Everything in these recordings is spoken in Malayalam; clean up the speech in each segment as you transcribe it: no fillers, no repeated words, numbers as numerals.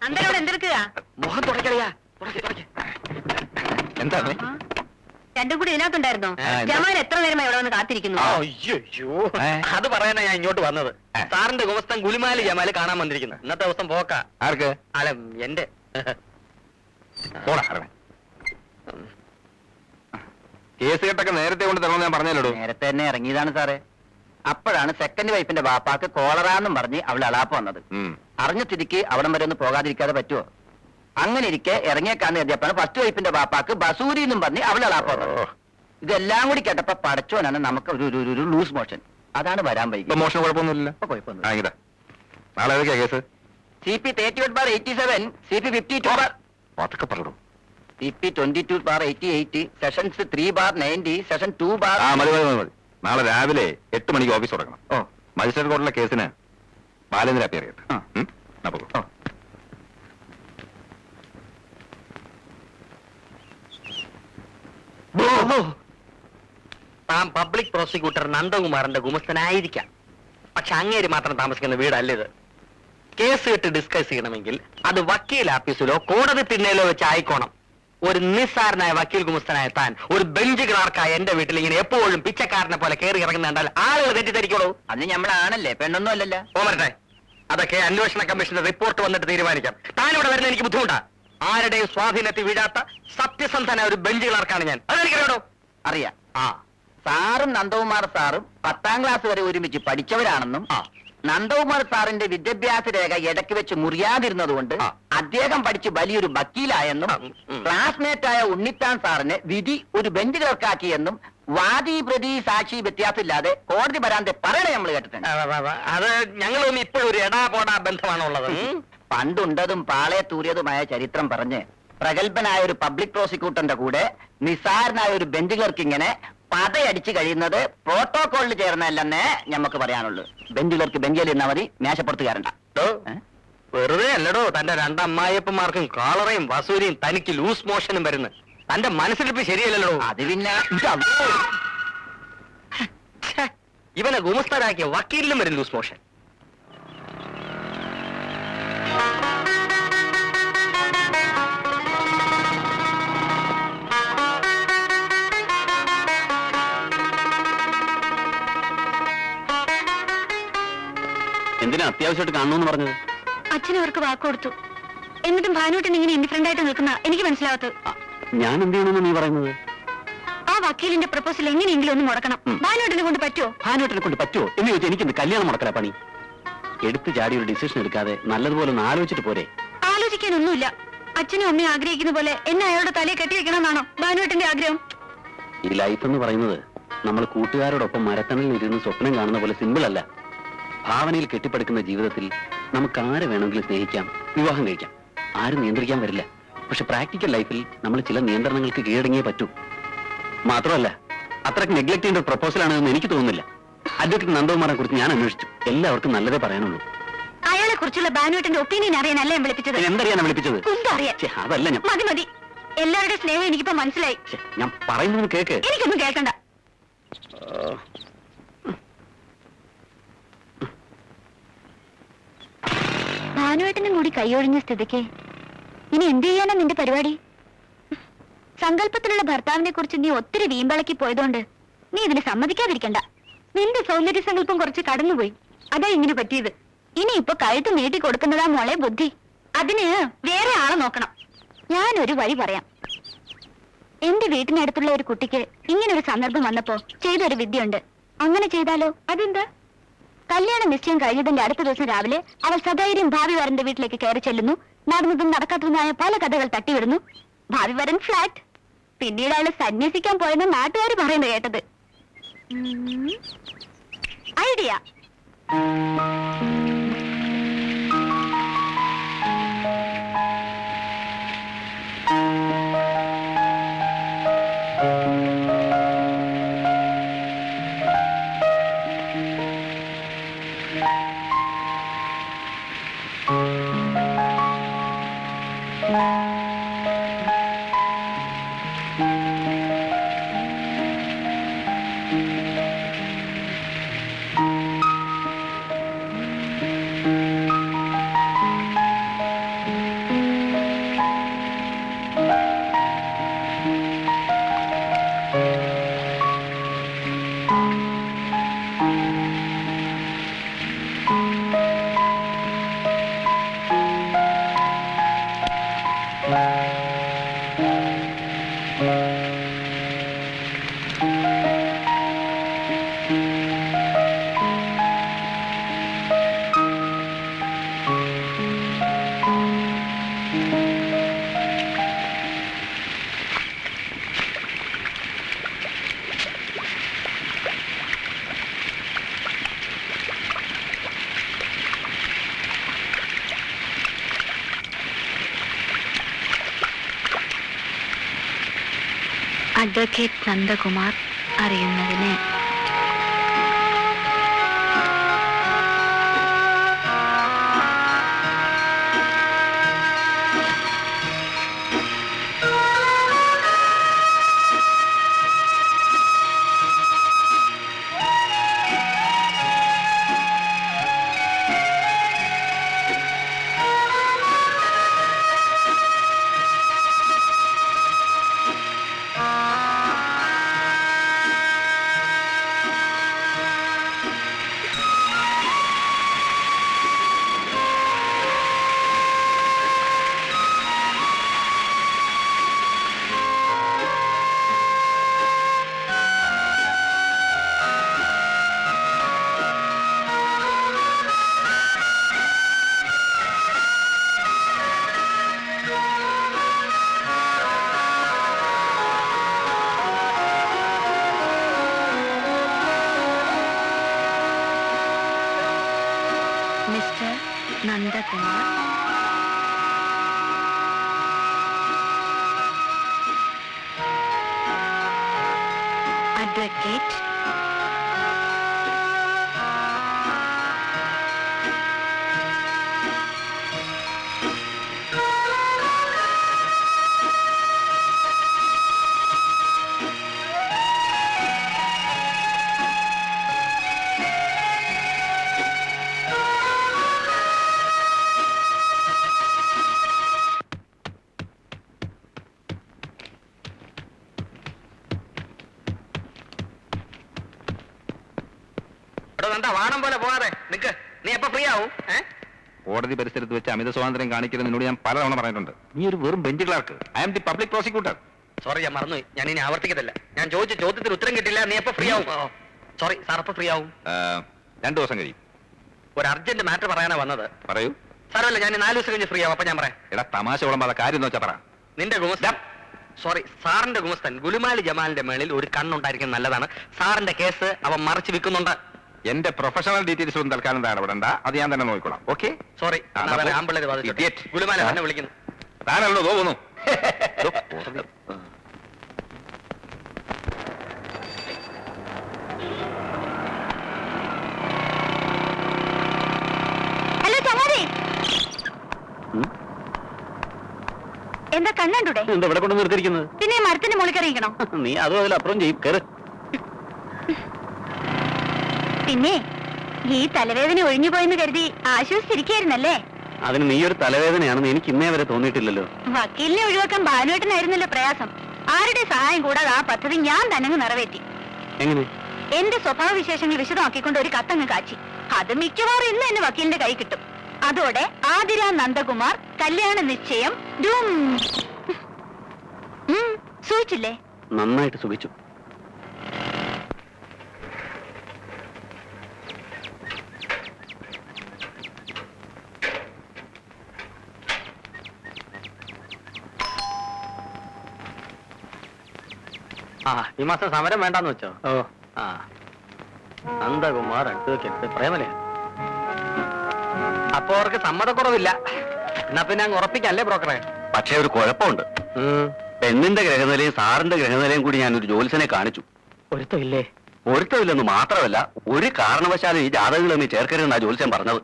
നന്ദനോട് എന്തെടുക്കുക? മുഖം തുടക്കറിയാ. എന്താ രണ്ടും കൂടി ഇതിനകത്തുണ്ടായിരുന്നോ? ജമാൻ എത്ര നേരമായി ഇവിടെ വന്ന് കാത്തിരിക്കുന്നു? അയ്യോ, അത് പറയാനാ ഞാൻ ഇങ്ങോട്ട് വന്നത്. സാറിന്റെ ഗുമസ്തൻ ഗുലിമാലി ജമാല് കാണാൻ വന്നിരിക്കുന്നു. ഇന്നത്തെ ദിവസം പോക്ക. ആർക്ക്? അല്ല, എന്റെ. കേസ് കെട്ടൊക്കെ നേരത്തെ കൊണ്ട് തരണം ഞാൻ പറഞ്ഞല്ലോ. നേരത്തെ തന്നെ ഇറങ്ങിയതാണ് സാറേ. അപ്പോഴാണ് സെക്കൻഡ് വൈഫിന്റെ ബാപ്പാക്ക് കോളറാന്നും പറഞ്ഞ് അവൾ അളാപ്പ് വന്നത്. അറിഞ്ഞ സ്ഥിതിക്ക് അവിടം വരെ ഒന്ന് പോകാതിരിക്കാതെ പറ്റുമോ? അങ്ങനെ ഇരിക്കെ ഇറങ്ങിയേക്കാന്ന് കരുതിയപ്പോഴാണ് ഫസ്റ്റ് വൈഫിന്റെ ബാപ്പാക്ക് ബസൂരി എന്നും പറഞ്ഞ് അവൾ അളാപ്പ് വന്നത്. ഇതെല്ലാം കൂടി കേട്ടപ്പോ പടച്ചോനാണ് നമുക്ക് ഒരു ലൂസ് മോഷൻ. അതാണ് വരാൻ വൈകി. മോഷൻ കുഴപ്പമൊന്നുമില്ല. കുഴപ്പമൊന്നുമില്ല. നാളെ ഏതൊക്കെയാ കേസ്? CP 38/87, CP 52 പതൊക്കെ പറഞ്ഞു. CP 22/88, സെഷൻസ് 3/90, സെഷൻ 2 മതി. നാളെ രാവിലെ 8 മണിക്ക് ഓഫീസ് തുടങ്ങണം. മജിസ്ട്രേറ്റ് കോർട്ടിലെ കേസിന് ബാലേന്ദ്ര അപ്പിയർ ചെയ്യട്ടെ. താൻ പബ്ലിക് പ്രോസിക്യൂട്ടർ നന്ദകുമാറിന്റെ ഗുമസ്തനായിരിക്കാം. പക്ഷെ അങ്ങേര് മാത്രം താമസിക്കുന്ന വീടല്ല ഇത്. കേസ് കേട്ട് ഡിസ്കസ് ചെയ്യണമെങ്കിൽ അത് വക്കീൽ ആഫീസിലോ കോടതി തിണ്ണയിലോ വെച്ച് ആയിക്കോണം. ഒരു നിസ്സാരനായ വക്കീൽ ഗുമസ്തനായ താൻ ഒരു ബെഞ്ച് ക്ലാർക്കായ എന്റെ വീട്ടിൽ ഇങ്ങനെ എപ്പോഴും പിച്ചക്കാരനെ പോലെ കയറി ഇറങ്ങുന്നുണ്ടാൽ ആളുകൾ തെറ്റിദ്ധരിക്കോളൂ. അന്ന് ഞമ്മളാണല്ലേ, പെണ്ണൊന്നും അല്ലല്ലോ. ഓമരട്ടെ, അതൊക്കെ അന്വേഷണ കമ്മീഷന്റെ റിപ്പോർട്ട് വന്നിട്ട് തീരുമാനിക്കാം. താനിവിടെ വരുന്ന എനിക്ക് ബുദ്ധിമുട്ടാ. ആരുടെയും സ്വാധീനത്തിൽ വീഴാത്ത സത്യസന്ധനായ ഒരു ബെഞ്ച് ക്ലാർക്കാണ് ഞാൻ. അതെനിക്കറിയാടോ. അറിയാം. സാറും നന്ദകുമാർ സാറും 10ാം ക്ലാസ് വരെ ഒരുമിച്ച് പഠിച്ചവരാണെന്നും നന്ദകുമാർ സാറിന്റെ വിദ്യാഭ്യാസ രേഖ ഇടയ്ക്ക് വെച്ച് മുറിയാതിരുന്നതുകൊണ്ട് അദ്ദേഹം പഠിച്ച് വലിയൊരു വക്കീലായെന്നും ക്ലാസ്മേറ്റായ ഉണ്ണിത്താൻ സാറിനെ വിധി ഒരു ബെഞ്ച് ക്ലർക്കാക്കിയെന്നും വാദി പ്രതി സാക്ഷി വ്യത്യാസമില്ലാതെ കോടതി വരാതെ പറയണേ നമ്മൾ കേട്ടിട്ടുണ്ട്. അത് ഞങ്ങളൊന്നും ഇപ്പോഴും ഒരു എടാ പോടാ ബന്ധമാണുള്ളത്. പണ്ടുണ്ടതും പാളയെ തൂറിയതുമായ ചരിത്രം പറഞ്ഞ് പ്രഗത്ഭനായ ഒരു പബ്ലിക് പ്രോസിക്യൂട്ടറിന്റെ കൂടെ നിസാരനായ ഒരു ബെഞ്ച് ക്ലർക്ക് ഇങ്ങനെ പതയടിച്ചു കഴിയുന്നത് പ്രോട്ടോകോളിൽ ചേർന്നല്ലെന്നേ ഞമ്മക്ക് പറയാനുള്ളൂ. ബെഞ്ച് ക്ലർക്ക് ബെഞ്ചിൽ ഇരുന്നാ മതി, മേശപ്പുറത്ത് കയറണ്ട. വെറുതെ അല്ലടോ തന്റെ രണ്ടമ്മായിയപ്പന്മാർക്കും കാളറയും വസൂരിയും തനിക്ക് ലൂസ് മോഷനും വരുന്നു. തന്റെ മനസ്സിലിപ്പ് ശരിയല്ലല്ലോ. അത് പിന്നെ ഇവനെ ഗുമസ്തരാക്കിയ വക്കീലിനും വരും ലൂസ് മോഷൻ. എന്തിനാ അത്യാവശ്യമായിട്ട് കാണണമെന്ന് പറഞ്ഞത്? അച്ഛനവർക്ക് വാക്ക് കൊടുത്തു. എന്നിട്ടും ഭാനുവേട്ടൻ ഇങ്ങനെ ഇൻഡിഫറന്റ് ആയിട്ട് നിൽക്കുന്ന എനിക്ക് മനസ്സിലാവത്ത്. ഞാൻ എന്ത് ചെയ്യണമെന്ന് നീ പറയുന്നത്? ആ വക്കീലിന്റെ പ്രപ്പോസൽ എങ്ങനെയെങ്കിലും ഒന്ന് മുടക്കണം. ഭാനുവേട്ടനെ കൊണ്ട് പറ്റുമോ? ഭാനുവേട്ടനെ കൊണ്ട് പറ്റുമോ എന്ന് ചോദിച്ചാൽ എനിക്കിന്ന് കല്യാണം മുടക്കല പണി. എടുത്തു ചാടി ഒരു ഡിസിഷൻ എടുക്കാതെ നല്ലതുപോലെ ഒന്ന് ആലോചിച്ചിട്ട് പോരെ? ആലോചിക്കാനൊന്നുമില്ല. അച്ഛനും അമ്മയും ആഗ്രഹിക്കുന്ന പോലെ എന്നെ അയാളുടെ തലയെ കെട്ടിവെക്കണമെന്നാണോ ഭാനുവേട്ടന്റെ ആഗ്രഹം? ഈ ലൈഫ് എന്ന് പറയുന്നത് നമ്മൾ കൂട്ടുകാരോടൊപ്പം മരത്തണലിൽ ഇരുന്ന് സ്വപ്നം കാണുന്ന പോലെ സിമ്പിൾ അല്ല. ഭാവനയിൽ കെട്ടിപ്പടുക്കുന്ന ജീവിതത്തിൽ നമുക്ക് ആരെ വേണമെങ്കിലും സ്നേഹിക്കാം, വിവാഹം കഴിക്കാം. ആരും നിയന്ത്രിക്കാൻ വരില്ല. പക്ഷെ പ്രാക്ടിക്കൽ ലൈഫിൽ നമ്മൾ ചില നിയന്ത്രണങ്ങൾക്ക് കീഴടങ്ങിയേ പറ്റൂ. മാത്രമല്ല അത്രയ്ക്ക് നെഗ്ലക്ട് ചെയ്യേണ്ട പ്രപ്പോസലാണെന്ന് എനിക്ക് തോന്നുന്നില്ല. അഡ്വക്കേറ്റ് നന്ദകുമാറിനെ കുറിച്ച് ഞാൻ അന്വേഷിച്ചു. എല്ലാവർക്കും നല്ലതേ പറയാനുള്ളൂ. അയാളെ കുറിച്ചുള്ള ഭാനുവേട്ടന്റെ ഒപ്പീനിയൻ അറിയാനല്ല ഞാൻ വിളിപ്പിച്ചത്. എന്തറിയാനാ വിളിപ്പിച്ചത്? അതല്ല ഞാൻ. മതി മതി, എല്ലാവരുടെയും സ്നേഹം എനിക്കിപ്പോ മനസ്സിലായി. ഞാൻ പറയുന്നത് കേക്ക്. എനിക്കൊന്നും കേൾക്കണ്ട. ഭാനുവേട്ടനും കൂടി കൈയൊഴിഞ്ഞ സ്ഥിതിക്ക് ഇനി എന്ത് ചെയ്യാനാ നിന്റെ പരിപാടി? സങ്കല്പത്തിലുള്ള ഭർത്താവിനെ കുറിച്ച് നീ ഒത്തിരി വീമ്പളക്കി പോയതുകൊണ്ട് നീ ഇതിന് സമ്മതിക്കാതിരിക്കണ്ട. നിന്റെ സൗന്ദര്യ സങ്കല്പം കുറച്ച് കടന്നുപോയി. അതാ ഇങ്ങനെ പറ്റിയത്. ഇനി ഇപ്പൊ കഴുത്ത് നീട്ടി കൊടുക്കുന്നതാ മോളെ ബുദ്ധി. അതിന് വേറെ ആളെ നോക്കണം. ഞാനൊരു വഴി പറയാം. എന്റെ വീട്ടിനടുത്തുള്ള ഒരു കുട്ടിക്ക് ഇങ്ങനെ ഒരു സന്ദർഭം വന്നപ്പോ ചെയ്തൊരു വിദ്യയുണ്ട്. അങ്ങനെ ചെയ്താലോ? അതെന്താ? കല്യാണ നിശ്ചയം കഴിഞ്ഞതിന്റെ അടുത്ത ദിവസം രാവിലെ അവൾ സധൈര്യം ഭാവി വരന്റെ വീട്ടിലേക്ക് കയറി ചെല്ലുന്നു. നടന്നതും നടക്കാത്തതുമായ പല കഥകൾ തട്ടിവിടുന്നു. ഭാവി വരൻ ഫ്ലാറ്റ്. പിന്നീട് അവള് സന്യസിക്കാൻ പോയെന്ന് നാട്ടുകാർ പറയുന്നത് കേട്ടത്. ഐഡിയ. അഡ്വക്കേറ്റ് നന്ദകുമാർ അറിയുന്നതിന് മിസ്റ്റർ നന്ദകുമാർ അഡ്വക്കേറ്റ് എടോ നന്ദ, വാണം പോലെ പോകാതെ നിക്ക്. നീ എപ്പോ ഫ്രീ ആവും? കോടതി പരിസരത്ത് വെച്ച് അമിത സ്വാതന്ത്ര്യം കാണിക്കരുത് നിന്നോട് ഞാൻ പലതവണ പറഞ്ഞിട്ടുണ്ട്. നീ ഒരു വെറും bench clerk. I am the public prosecutor. Sorry, ഞാൻ മറന്നുപോയി. ഞാൻ ഇനി ആവർത്തിക്കത്തില്ല. ഞാൻ ചോദിച്ച ചോദ്യത്തിന് ഉത്തരം കിട്ടില്ല. നീ എപ്പോ ഫ്രീ ആവും? സോറി സാർ, എപ്പോ ഫ്രീ ആവും? 2 ദിവസം കഴിയും. ഒരു അർജന്റ് മാറ്റർ പറയാനാ വന്നത്. പറയൂ. സാറല്ല, ഞാൻ 4 ദിവസം കഴിഞ്ഞ് ഫ്രീ ആവും. അപ്പൊ ഞാൻ പറയാം. എടാ, തമാശ വിളമ്പാതെ കാര്യം എന്ന് വെച്ചാ പറ. നിന്റെ ഗുമസ്തൻ, സോറി സാറിന്റെ ഗുമസ്തൻ ഗുലുമാലി ജമാലിന്റെ മേളിൽ ഒരു കണ്ണുണ്ടായിരിക്കുന്നത് നല്ലതാണ്. സാറിന്റെ കേസ് അവൻ മറച്ചു വിൽക്കുന്നുണ്ട്. എന്റെ പ്രൊഫഷണൽ ഡീറ്റെയിൽസ് ഒന്നും തൽക്കാലം ഇടപെടണ്ട. അത് ഞാൻ തന്നെ നോക്കിക്കോളാം. ഓക്കെ? സോറി, ആ, എന്നാ പോ. ആമ്പിള്ളേര് ബാധിച്ചോട്ടെ. Idiot. ഗുലുമാല എന്നെ വിളിക്കുന്നു. താനല്ലോ തോന്നുന്നു. ഹലോ ചങ്ങാതി, എന്താ കണ്ണണ്ടൂടെ? എന്താ ഇവിടെ കൊണ്ട് നിർത്തിയിരിക്കുന്നത്? പിന്നെ ഈ മരത്തിന്റെ മുകളിൽ നീ അതും അതിലപ്പുറം ചെയ്യും. കയറ്. പിന്നെ ഈ തലവേദന ഒഴിഞ്ഞു പോയെന്ന് കരുതി ആശ്വസിച്ചിരിക്കായിരുന്നല്ലേ? അതിന് നീ ഒരു തലവേദനയാണെന്ന് എനിക്ക് ഇന്നേ വരെ തോന്നിയിട്ടില്ലല്ലോ. വക്കീലിനെ ഒഴിവാക്കാൻ ഭാനുവേട്ടനായിരുന്നല്ലോ പ്രയാസം. ആരുടെ സഹായം കൂടാതെ ആ പദ്ധതി ഞാൻ തന്നെ നിറവേറ്റി. എങ്ങനെ? എന്റെ സ്വഭാവ വിശേഷങ്ങൾ വിശദമാക്കിക്കൊണ്ട് ഒരു കത്തങ്ങ് കാച്ചി. അത് മിക്കവാറും ഇന്ന് എന്നെ വക്കീലിന്റെ കൈ കിട്ടും. അതോടെ ആതിര നന്ദകുമാർ കല്യാണ നിശ്ചയം സൂചിച്ചില്ലേ? നന്നായിട്ട് സുഖിച്ചു. ഈ മാസം സമരം വേണ്ടാന്ന് വെച്ചോ? ഓ, നന്ദകുമാർ അഡ്വക്കേറ്റ് പ്രേമലേ. അപ്പൊ അവർക്ക് സമ്മതക്കുറവില്ല. എന്നാ പിന്നെ അങ്ങ് ഉറപ്പിക്കല്ലേ ബ്രോക്കറെ? പക്ഷേ ഒരു കുഴപ്പമുണ്ട്. പെണ്ണിന്റെ ഗ്രഹനിലയും സാറിന്റെ ഗ്രഹനിലയും കൂടി ഞാൻ ഒരു ജ്യോത്സ്യനെ കാണിച്ചു. ഒരുത്തമില്ലേ? പൊരുത്തമില്ലെന്ന് മാത്രമല്ല, ഒരു കാരണവശാലും ഈ ജാതകങ്ങൾ തമ്മിൽ ചേർക്കരുതെന്നാ ജ്യോത്സ്യൻ പറഞ്ഞത്.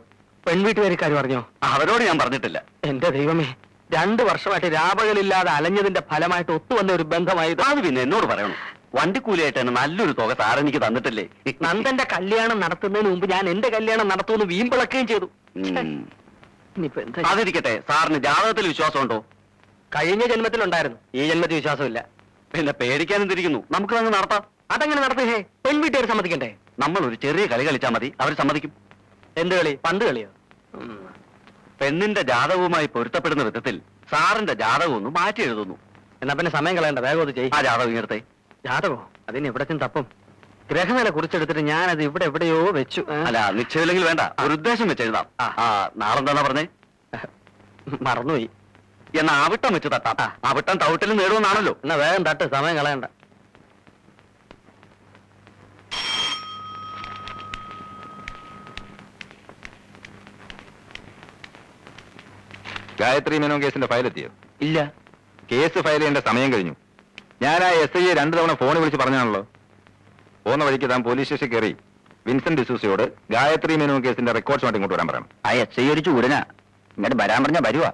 പെൺവീട്ടുകാരിക്കാർ പറഞ്ഞോ? അവരോട് ഞാൻ പറഞ്ഞിട്ടില്ല. എന്റെ ദൈവമേ, 2 വർഷമായിട്ട് രാപകലില്ലാതെ അലഞ്ഞതിന്റെ ഫലമായിട്ട് ഒത്തുവന്ന ഒരു ബന്ധമായത്. അത് പിന്നെ എന്നോട് പറയണം. വണ്ടിക്കൂലിയായിട്ട് തന്നെ നല്ലൊരു തുക സാർ എനിക്ക് തന്നിട്ടില്ലേ? നന്ദന്റെ കല്യാണം നടത്തുന്നതിന് മുമ്പ് ഞാൻ എന്റെ കല്യാണം നടത്തുമെന്ന് വീമ്പിളക്കുകയും ചെയ്തു. ഇനിയിപ്പോ എന്താ? അതിരിക്കട്ടെ, സാറിന് ജാതകത്തിൽ വിശ്വാസമുണ്ടോ? കഴിഞ്ഞ ജന്മത്തിലുണ്ടായിരുന്നു, ഈ ജന്മത്തിൽ വിശ്വാസമില്ല. പിന്നെ പേടിക്കാനും തിരിക്കുന്നു. നമുക്ക് അങ്ങ് നടത്താം. അതെങ്ങനെ നടത്തുകേ? പെൺവീട്ടുകാർ സമ്മതിക്കണ്ടേ? നമ്മൾ ഒരു ചെറിയ കളി കളിച്ചാൽ മതി, അവർ സമ്മതിക്കും. എന്ത് കളി? പന്ത് കളിയോ? പെണ്ണിന്റെ ജാതകവുമായി പൊരുത്തപ്പെടുന്ന വിധത്തിൽ സാറിന്റെ ജാതകം ഒന്ന് മാറ്റി എഴുതുന്നു. എന്നാ പിന്നെ സമയം കളയണ്ട, വേഗം അത് ചെയ്യും. ആ ജാതകം ഇങ്ങനത്തെ ജാതകോ? അതിന് എവിടെ തപ്പും? ഗ്രഹനില കുറിച്ചെടുത്തിട്ട് ഞാനത് ഇവിടെ എവിടെയോ വെച്ചു. അല്ല, നിശ്ചയമില്ലെങ്കിൽ വേണ്ട, ഒരു ഉദ്ദേശം വെച്ച് എഴുതാം. നാളെന്താ പറഞ്ഞേ? മറന്നുപോയി. എന്നാ ആവിട്ടം വെച്ച് തട്ടാം. ആവിട്ടം തവിട്ടിൽ നേടുമെന്നാണല്ലോ. എന്നാ വേഗം തട്ട്, സമയം കളയണ്ട. ഗായത്രി മേനോൻ കേസിന്റെ ഫയൽ എത്തിയോ? ഇല്ല. കേസ് ഫയൽ ചെയ്യേണ്ട സമയം കഴിഞ്ഞു. ഞാൻ ആ SI 2 തവണ ഫോണിൽ വിളിച്ച് പറഞ്ഞാണല്ലോ. പോകുന്ന വഴിക്ക് താൻ പോലീസ് സ്റ്റേഷൻ കയറി വിൻസെന്റ് ഡിസൂസയോട് ഗായത്രി മേനോൻ കേസിന്റെ റെക്കോർഡ്സുമായിട്ട് ഇങ്ങോട്ട് വരാൻ പറയണം. ആ SI ഒരു ചൂടനാ, ഇങ്ങോട്ട് വരാൻ പറഞ്ഞാ വരുവാ.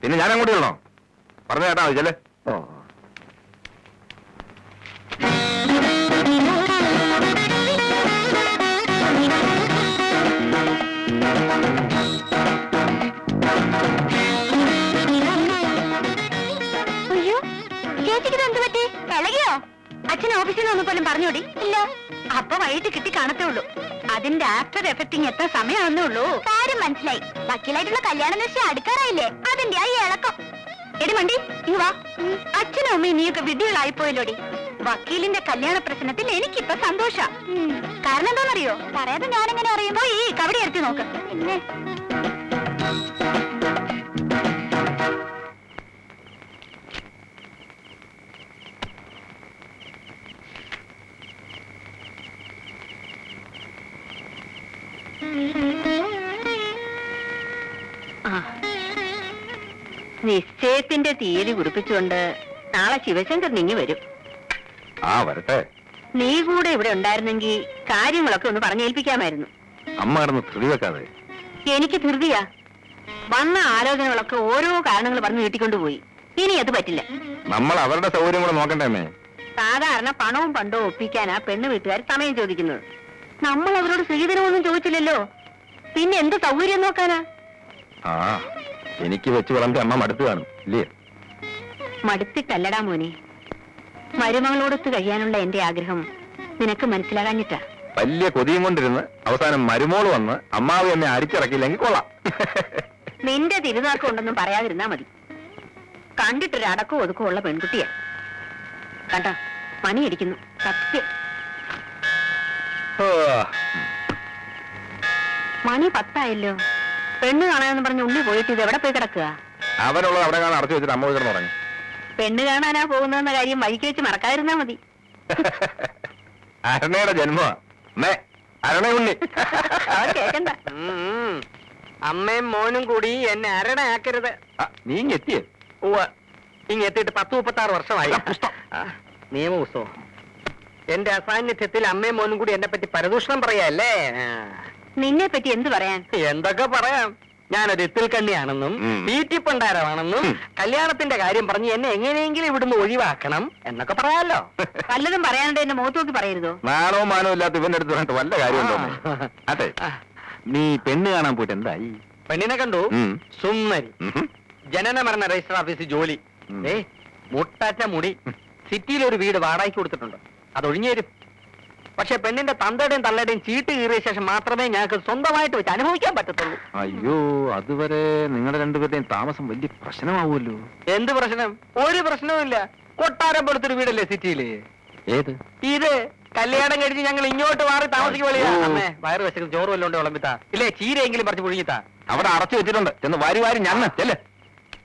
പിന്നെ ഞാൻ അങ്ങോട്ട് ചെല്ലണോ? പറഞ്ഞു കേട്ടാ ചെല്ലേ. ഓ, അയ്യോ, ചേച്ചിക്ക് എന്ത് പറ്റി? ഇളകിയോ? അച്ഛൻ ഓഫീസിൽ നിന്ന് പോലും പറഞ്ഞോടി? ഇല്ല. അപ്പൊ വൈകിട്ട് കിട്ടി കാണത്തേ ഉള്ളൂ. അതിന്റെ ആഫ്റ്റർ എഫക്റ്റിംഗ് എത്ര സമയമാണെന്നേ ഉള്ളൂ. കാര്യം മനസ്സിലായി. വക്കീലായിട്ടുള്ള കല്യാണ നിശ്ചയം അടുക്കാറായില്ലേ, അതിന്റെ ആയി ഇളക്കം. എടി മണ്ടി, ഇങ്ങ് വാ. അച്ഛനും അമ്മയും നീയൊക്കെ വിഡ്ഢികളായിപ്പോയല്ലോടി. വക്കീലിന്റെ കല്യാണ പ്രശ്നത്തിൽ എനിക്കിപ്പോ സന്തോഷ. കാരണം എന്താണെന്നറിയോ? പറയാതെ ഞാനെങ്ങനെ അറിയുമ്പോ ഈ കവടി എടുത്ത് നോക്ക്. പിന്നെ നിശ്ചയത്തിന്റെ തീയതി കുറിപ്പിച്ചുകൊണ്ട് നാളെ ശിവശങ്കർ നീങ്ങി വരും. ആ വരട്ടെ. നീ കൂടെ ഇവിടെ ഉണ്ടായിരുന്നെങ്കിൽ കാര്യങ്ങളൊക്കെ ഒന്ന് പറഞ്ഞേൽപ്പിക്കാമായിരുന്നു. അമ്മ കിടന്ന് ധൃതി വെക്കാതെ. എനിക്ക് ധൃതിയാ. വന്ന ആലോചനകളൊക്കെ ഓരോ കാരണങ്ങൾ പറഞ്ഞ് നീട്ടിക്കൊണ്ടുപോയി. ഇനി അത് പറ്റില്ല. നമ്മൾ അവരുടെ സൗകര്യം കൂടെ നോക്കണ്ടേ അമ്മേ? സാധാരണ പണവും പണ്ടവും ഒപ്പിക്കാനാ പെണ്ണ് വീട്ടുകാർ സമയം ചോദിക്കുന്നത്. നമ്മൾ അവരോട് സ്ത്രീധനമൊന്നും ചോദിച്ചില്ലല്ലോ, പിന്നെ എന്ത് സൗകര്യം നോക്കാനാ? ആ, എനിക്ക് വെച്ച് വിളമ്പി അമ്മ മടുത്ത് കാണും ഇല്ലേ? മടുത്തിട്ടല്ലടാ മോനെ, മരുമകളോടൊത്ത് കഴിയാനുള്ള എന്റെ ആഗ്രഹം നിനക്ക് മനസ്സിലാകാഞ്ഞിട്ടാ. വലിയ കൊതിയും കൊണ്ടിരുന്ന് അവസാനം മരുമോള് വന്ന് അമ്മാവ് എന്നെ അടിച്ചിറക്കിയില്ലെങ്കിൽ കൊള്ളാം. നിന്റെ തിരുനാക്കം ഉണ്ടെന്നും പറയാതിരുന്നാ മതി. കണ്ടിട്ടൊരു അടക്കവും ഒതുക്കവും ഉള്ള പെൺകുട്ടിയാ. കണ്ട പണിയടിക്കുന്നു സത്യം. മണി 10 പെണ്ണ് കാണാനെന്ന് പറഞ്ഞ് ഉള്ളി പോയിട്ട് ഇത് എവിടെ പോയി കിടക്കുക? അവനുള്ളത് അവിടെ കാണാൻ അടച്ചു വെച്ചിട്ട് അമ്മ പോയി കിടന്ന് തുടങ്ങി. പെണ്ണ് കാണാനാ പോകുന്നതെന്ന കാര്യം വഴിക്ക് വെച്ച് മറക്കാതിരുന്നാ മതി. അരണയുടെ ജന്മമാ അരണയുണ്ണി. കേക്കണ്ട. അമ്മയും മോനും കൂടി എന്നെ അരണയാക്കരുത്. നീ ഇങ്ങെത്തിയേ? ഇങ്ങെത്തിയിട്ട് 10-36 വർഷമായി. നിയമപുസ്തകം എന്റെ അസാന്നിധ്യത്തിൽ അമ്മയും മോനും കൂടി എന്നെ പറ്റി പരദൂഷണം പറയാല്ലേ? നിന്നെ പറ്റി എന്ത് പറയാൻ? എന്തൊക്കെ പറയാം. ഞാനൊരു ഇത്തിൽക്കണ്ണിയാണെന്നും തീറ്റിപ്പണ്ടാരമാണെന്നും കല്യാണത്തിന്റെ കാര്യം പറഞ്ഞ് എന്നെ എങ്ങനെയെങ്കിലും ഇവിടുന്ന് ഒഴിവാക്കണം എന്നൊക്കെ പറയാലോ. വല്ലതും പറയാനുണ്ട് എന്നെ മുഖത്ത് നോക്കി പറയരുതോ? നാണവും മാനവും ഇല്ലാത്ത ഇവന്റെ അടുത്ത് പറഞ്ഞിട്ട് വല്ല കാര്യമുണ്ടോ? അതെ, നീ പെണ്ണ് കാണാൻ പോയിട്ട് എന്തായി? പെണ്ണിനെ കണ്ടു. സുന്ദരി, ജനന മരണ രജിസ്റ്റർ ഓഫീസിൽ ജോലി, മുട്ടാറ്റ മുടി, സിറ്റിയിൽ ഒരു വീട് വാടകയ്ക്ക് കൊടുത്തിട്ടുണ്ട്. അതൊഴിഞ്ഞേരും. പക്ഷെ പെണ്ണിന്റെ തന്തയുടെയും തള്ളയുടെയും ചീട്ട് കീറിയ ശേഷം മാത്രമേ ഞങ്ങൾക്ക് സ്വന്തമായിട്ട് വെച്ച് അനുഭവിക്കാൻ പറ്റത്തുള്ളൂ. അയ്യോ, അതുവരെ നിങ്ങളുടെ രണ്ടുപേരുടെയും താമസം വലിയ പ്രശ്നമാവുമല്ലോ. എന്ത് പ്രശ്നം? ഒരു പ്രശ്നവുമില്ല. കൊട്ടാരം പോലത്തൊരു വീടല്ലേ സിറ്റിയില്. ഏത്? ഇത് കല്യാണം കഴിച്ച് ഞങ്ങൾ ഇങ്ങോട്ട് മാറി താമസിക്കുമ്പോഴേ അമ്മേ വയറ് വെച്ചിട്ട് ചോറ് വല്ലോണ്ട് വിളമ്പിത്താ, ഇല്ലേ ചീരയെങ്കിലും പറിച്ച് പുഴുങ്ങിത്താ. അവിടെ അടച്ചു വെച്ചിട്ടുണ്ട്, ചെന്ന് വാരി വാരി ഞണ്ണ് ചെല്ലേ.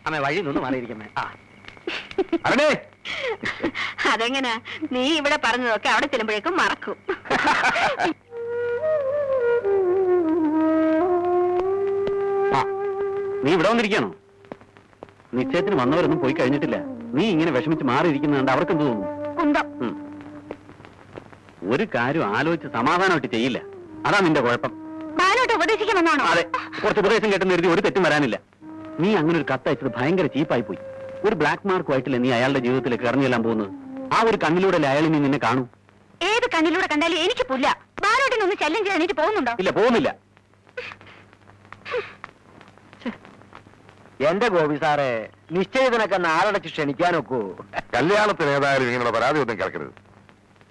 അമ്മേ വഴി നിന്ന് മാറിയിരിക്കുന്നേ. അരണേ, അതെങ്ങനാ? നീ ഇവിടെ പറഞ്ഞതൊക്കെ അവിടെ ചെല്ലുമ്പോഴേക്കും മറക്കും. നീ ഇവിടെ വന്നിരിക്കണോ? നിശ്ചയത്തിന് വന്നവരൊന്നും പോയി കഴിഞ്ഞിട്ടില്ല. നീ ഇങ്ങനെ വിഷമിച്ച് മാറിയിരിക്കുന്നുണ്ട്. അവർക്ക് എന്ത് തോന്നുന്നു? കുന്തം. ഒരു കാര്യം ആലോചിച്ച് സമാധാനമായിട്ട് ചെയ്യില്ല. അതാ നിന്റെ കുഴപ്പം. ബാലോട്ട് ഉപദേശിക്കുമെന്നാണോ? അതെ, കുറച്ച് ഉപദേശം കേട്ടെന്ന് കരുതി ഒരു തെറ്റും വരാനില്ല. നീ അങ്ങനെ ഒരു കത്തയച്ചത് ഭയങ്കര ചീപ്പായി പോയി. ഒരു ബ്ലാക്ക് മാർക്കുമായിട്ടില്ല നീ അയാളുടെ ജീവിതത്തിലേക്ക് ഇറങ്ങി ചെല്ലാൻ പോകുന്നത്. ആ ഒരു കണ്ണിലൂടെ അയാൾ ഇനി നിന്നെ കാണൂ. ഏത് കണ്ണിലൂടെ കണ്ടാലും എനിക്ക് പുല്ല. ബാലോട്ടിനൊന്ന് ശല്യം ചെയ്യാൻ എനിക്ക് പോകുന്നുണ്ടോ? ഇല്ല, പോകുന്നില്ല. എന്റെ ഗോപി സാറേ, നിശ്ചയത്തിനൊക്കെ നാളടച്ച് ക്ഷണിക്കാനൊക്കൂ. കല്യാണത്തിന് ഏതായാലും ഇങ്ങനെയുള്ള പരാതി ഒന്നും കേൾക്കരുത്.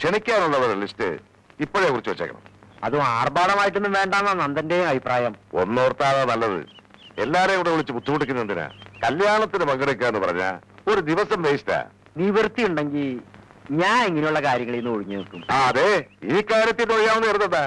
ക്ഷണിക്കാനുള്ളവരുടെ ലിസ്റ്റ് ഇപ്പോഴേ കുറിച്ച് വെച്ചേക്കണം. അതും ആർഭാടമായിട്ടൊന്നും വേണ്ടാന്നാ നന്ദന്റെയും അഭിപ്രായം. ഒന്നോർത്താതാ നല്ലത്. എല്ലാരെയും കൂടെ വിളിച്ച് ബുദ്ധിമുട്ടിക്കുന്നതിനാ. കല്യാണത്തിന് പങ്കെടുക്കാന്ന് പറഞ്ഞാ ഒരു ദിവസം വേസ്റ്റാ. നിവൃത്തി ഉണ്ടെങ്കിൽ ഞാൻ ഇങ്ങനെയുള്ള കാര്യങ്ങളിൽ നിന്ന് ഒഴിഞ്ഞു നിൽക്കും. അതെ, ഈ കാര്യത്തിൽ ഒഴിയാവുന്ന കരുതട്ടാ.